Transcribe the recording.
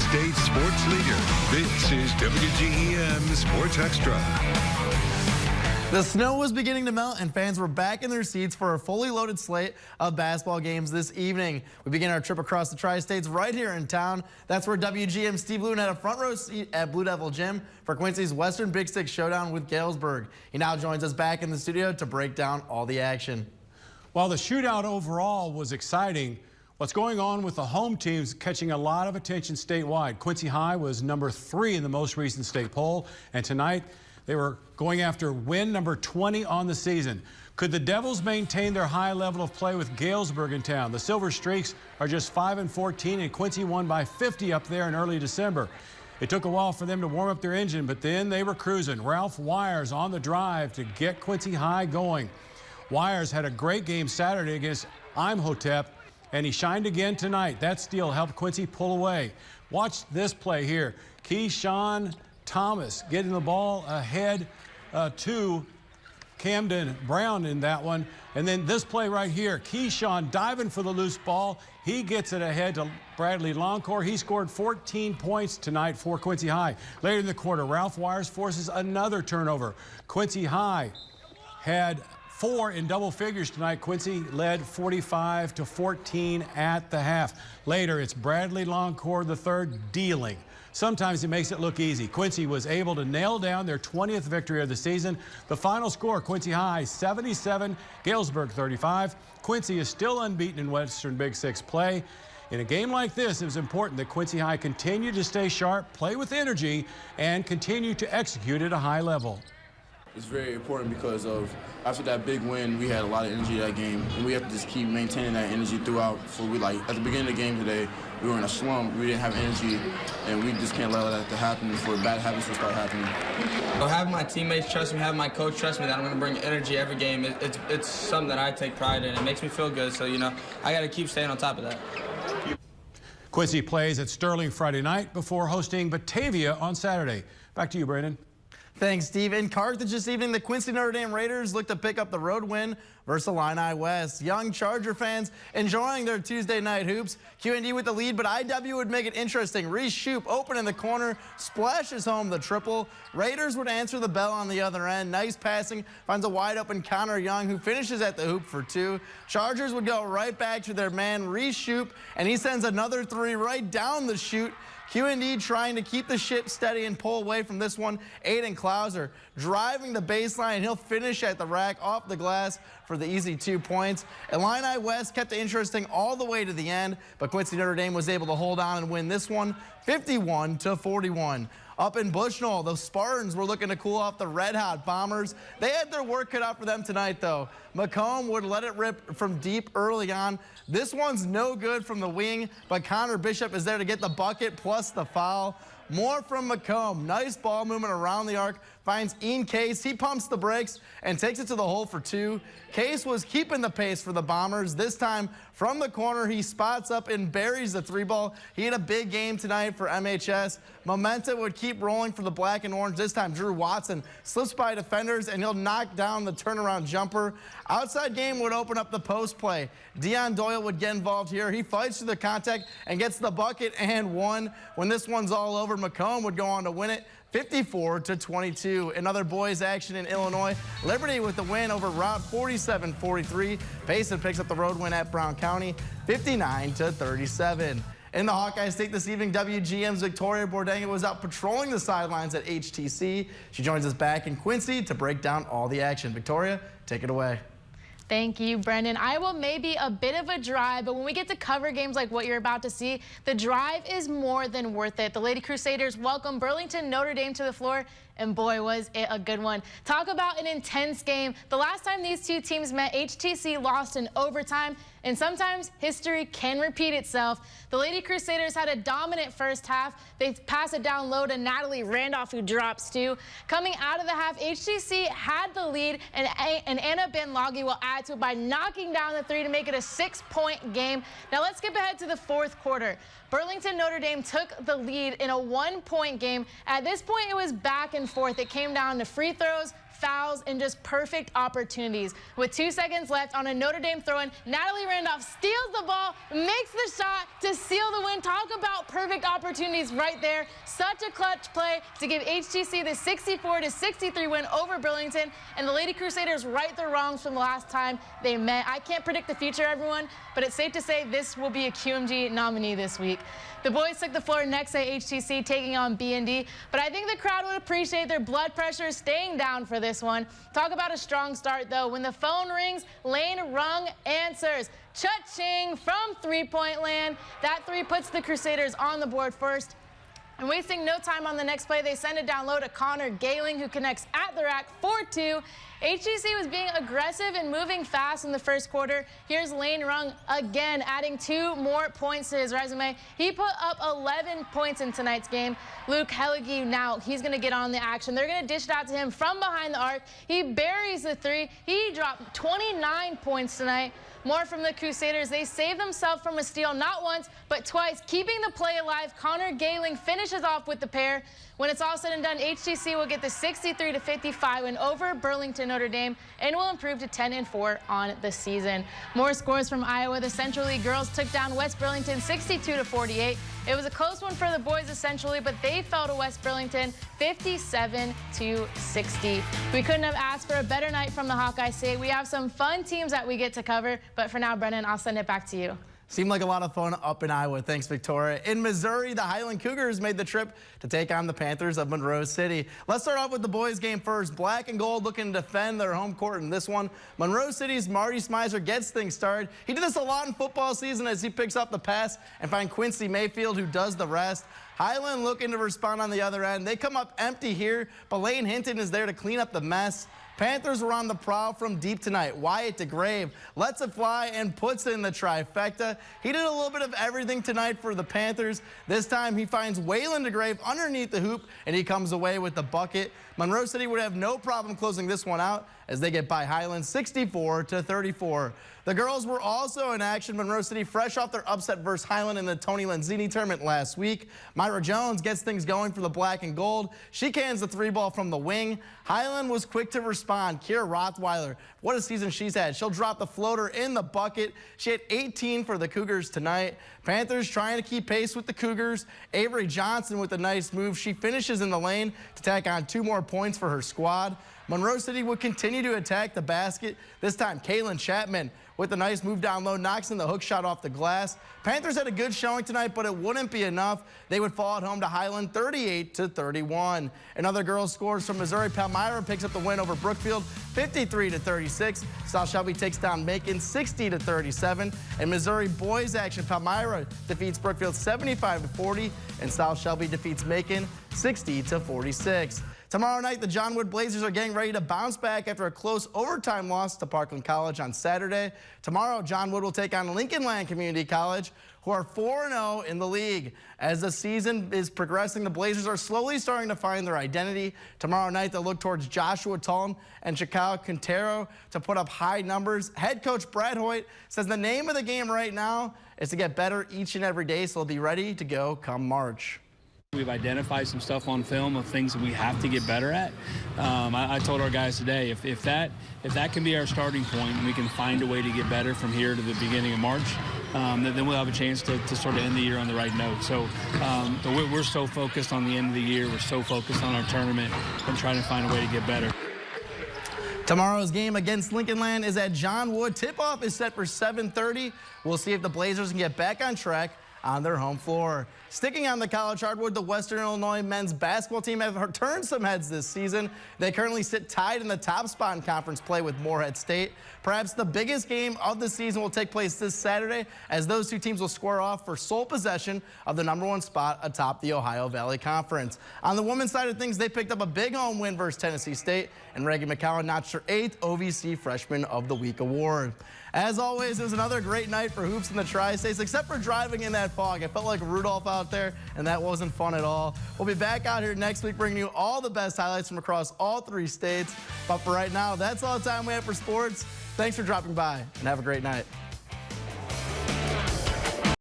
Tri-State sports leader. This is WGEM Sports Extra. The snow was beginning to melt and fans were back in their seats for a fully loaded slate of basketball games this evening. We begin our trip across the Tri-States right here in town. That's where WGM Steve Loon had a front row seat at Blue Devil Gym for Quincy's Western Big Six showdown with Galesburg. He now joins us back in the studio to break down all the action. While the shootout overall was exciting, what's going on with the home teams catching a lot of attention statewide. Quincy High was number 3 in the most recent state poll, and tonight they were going after win number 20 on the season. Could the Devils maintain their high level of play with Galesburg in town? The Silver Streaks are just 5-14, and Quincy won by 50 up there in early December. It took a while for them to warm up their engine, but then they were cruising. Ralph Wires on the drive to get Quincy High going. Wires had a great game Saturday against Imhotep, and he shined again tonight. That steal helped Quincy pull away. Watch this play here. Keyshawn Thomas getting the ball ahead to Camden Brown in that one. And then this play right here, Keyshawn diving for the loose ball. He gets it ahead to Bradley Longcore. He scored 14 points tonight for Quincy High. Later in the quarter, Ralph Wires forces another turnover. Quincy High had 4 in double figures tonight. Quincy led 45-14 at the half. Later, it's Bradley Longcore III dealing. Sometimes he makes it look easy. Quincy was able to nail down their 20th victory of the season. The final score, Quincy High 77, Galesburg 35. Quincy is still unbeaten in Western Big Six play. In a game like this, it was important that Quincy High continue to stay sharp, play with energy, and continue to execute at a high level. It's very important because after that big win, we had a lot of energy that game, and we have to just keep maintaining that energy throughout. So at the beginning of the game today, we were in a slump, we didn't have energy, and we just can't allow that to happen before bad habits will start happening. So having my teammates trust me, having my coach trust me that I'm going to bring energy every game, it's something that I take pride in. It makes me feel good, so, I got to keep staying on top of that. Quincy plays at Sterling Friday night before hosting Batavia on Saturday. Back to you, Brandon. Thanks, Steve. In Carthage this evening, the Quincy Notre Dame Raiders look to pick up the road win versus Illini West. Young Charger fans enjoying their Tuesday night hoops. QND with the lead, but IW would make it interesting. Reese Shoup open in the corner, splashes home the triple. Raiders would answer the bell on the other end. Nice passing, finds a wide open Connor Young, who finishes at the hoop for 2. Chargers would go right back to their man, Reese Shoup, and he sends another 3 right down the chute. QND trying to keep the ship steady and pull away from this one. Aiden Klauser driving the baseline, and he'll finish at the rack off the glass for the easy 2 points. Illini West kept it interesting all the way to the end, but Quincy Notre Dame was able to hold on and win this one 51-41. Up in Bushnell, the Spartans were looking to cool off the red-hot Bombers. They had their work cut out for them tonight, though. Macomb would let it rip from deep early on. This one's no good from the wing, but Connor Bishop is there to get the bucket plus the foul. More from Macomb. Nice ball movement around the arc. Finds Ian Case. He pumps the brakes and takes it to the hole for 2. Case was keeping the pace for the Bombers. This time from the corner, he spots up and buries the 3-ball. He had a big game tonight for MHS. Momentum would keep rolling for the black and orange. This time, Drew Watson slips by defenders, and he'll knock down the turnaround jumper. Outside game would open up the post play. Deion Doyle would get involved here. He fights through the contact and gets the bucket and 1. When this one's all over, Macomb would go on to win it 54-22. In other boys action in Illinois, Liberty with the win over Route 47-43. Payson picks up the road win at Brown County 59-37. In the Hawkeye State this evening, WGM's Victoria Bordenga was out patrolling the sidelines at HTC. She joins us back in Quincy to break down all the action. Victoria, take it away. Thank you, Brendan. Iowa may be a bit of a drive, but when we get to cover games like what you're about to see, the drive is more than worth it. The Lady Crusaders welcome Burlington Notre Dame to the floor, and boy, was it a good one. Talk about an intense game. The last time these two teams met, HTC lost in overtime, and sometimes history can repeat itself. The Lady Crusaders had a dominant first half. They pass it down low to Natalie Randolph, who drops 2. Coming out of the half, HTC had the lead, and Anna Benlagi will add to it by knocking down the 3 to make it a 6-point game. Now let's skip ahead to the 4th quarter. Burlington Notre Dame took the lead in a 1-point game. At this point, it was back and forth. It came down to free throws, fouls and just perfect opportunities. With 2 seconds left on a Notre Dame throw-in, Natalie Randolph steals the ball, makes the shot to seal the win. Talk about perfect opportunities right there. Such a clutch play to give HTC the 64-63 win over Burlington, and the Lady Crusaders right their wrongs from the last time they met. I can't predict the future, everyone, but it's safe to say this will be a QMG nominee this week. The boys took the floor next at HTC, taking on B&D, but I think the crowd would appreciate their blood pressure staying down for this one. Talk about a strong start, though. When the phone rings, Lane Rung answers. Cha-ching from three-point land. That three puts the Crusaders on the board first. And wasting no time on the next play, they send it down low to Connor Gayling, who connects at the rack for 2. HTC was being aggressive and moving fast in the first quarter. Here's Lane Rung again, adding 2 more points to his resume. He put up 11 points in tonight's game. Luke Hellige now, he's going to get on the action. They're going to dish it out to him from behind the arc. He buries the 3. He dropped 29 points tonight. More from the Crusaders. They saved themselves from a steal not once, but twice, keeping the play alive. Connor Gayling finishes off with the pair. When it's all said and done, HTC will get the 63-55 win over Burlington Notre Dame and will improve to 10-4 on the season. More scores from Iowa. The Central League girls took down West Burlington 62-48. It was a close one for the boys essentially, but they fell to West Burlington 57-60. We couldn't have asked for a better night from the Hawkeye State. We have some fun teams that we get to cover, but for now, Brennan, I'll send it back to you. Seemed like a lot of fun up in Iowa. Thanks, Victoria. In Missouri, the Highland Cougars made the trip to take on the Panthers of Monroe City. Let's start off with the boys' game first. Black and gold looking to defend their home court in this one. Monroe City's Marty Smizer gets things started. He did this a lot in football season as he picks up the pass and find Quincy Mayfield, who does the rest. Highland looking to respond on the other end. They come up empty here, but Lane Hinton is there to clean up the mess. Panthers were on the prowl from deep tonight. Wyatt DeGrave lets it fly and puts in the trifecta. He did a little bit of everything tonight for the Panthers. This time he finds Waylon DeGrave underneath the hoop, and he comes away with the bucket. Monroe City would have no problem closing this one out as they get by Highland 64-34. The girls were also in action. Monroe City fresh off their upset versus Highland in the Tony Lanzini tournament last week. Myra Jones gets things going for the black and gold. She cans the 3-ball from the wing. Highland was quick to respond. Kira Rothweiler, what a season she's had. She'll drop the floater in the bucket. She had 18 for the Cougars tonight. Panthers trying to keep pace with the Cougars. Avery Johnson with a nice move. She finishes in the lane to tack on 2 more points for her squad. Monroe City would continue to attack the basket. This time, Kaylin Chapman with a nice move down low, knocks in the hook shot off the glass. Panthers had a good showing tonight, but it wouldn't be enough. They would fall at home to Highland 38-31. And other girls scores from Missouri. Palmyra picks up the win over Brookfield 53-36. South Shelby takes down Macon 60-37. And Missouri boys action, Palmyra defeats Brookfield 75-40, and South Shelby defeats Macon 60-46. Tomorrow night, the John Wood Blazers are getting ready to bounce back after a close overtime loss to Parkland College on Saturday. Tomorrow, John Wood will take on Lincoln Land Community College, who are 4-0 in the league. As the season is progressing, the Blazers are slowly starting to find their identity. Tomorrow night, they'll look towards Joshua Tullen and Chicago Quintero to put up high numbers. Head coach Brad Hoyt says the name of the game right now is to get better each and every day, so they'll be ready to go come March. We've identified some stuff on film of things that we have to get better at. I told our guys today, if that can be our starting point and we can find a way to get better from here to the beginning of March, then we'll have a chance to sort of end the year on the right note. So we're so focused on the end of the year. We're so focused on our tournament and trying to find a way to get better. Tomorrow's game against Lincoln Land is at John Wood. Tip-off is set for 7:30. We'll see if the Blazers can get back on track on their home floor. Sticking on the college hardwood, the Western Illinois men's basketball team have turned some heads this season. They currently sit tied in the top spot in conference play with Morehead State. Perhaps the biggest game of the season will take place this Saturday, as those two teams will square off for sole possession of the #1 spot atop the Ohio Valley Conference. On the women's side of things, they picked up a big home win versus Tennessee State, and Reagan McCowan notched her 8th OVC Freshman of the Week award. As always, it was another great night for hoops in the Tri-States, except for driving in that fog. It felt like Rudolph out there, and that wasn't fun at all. We'll be back out here next week bringing you all the best highlights from across all 3 states. But for right now, that's all the time we have for sports. Thanks for dropping by, and have a great night.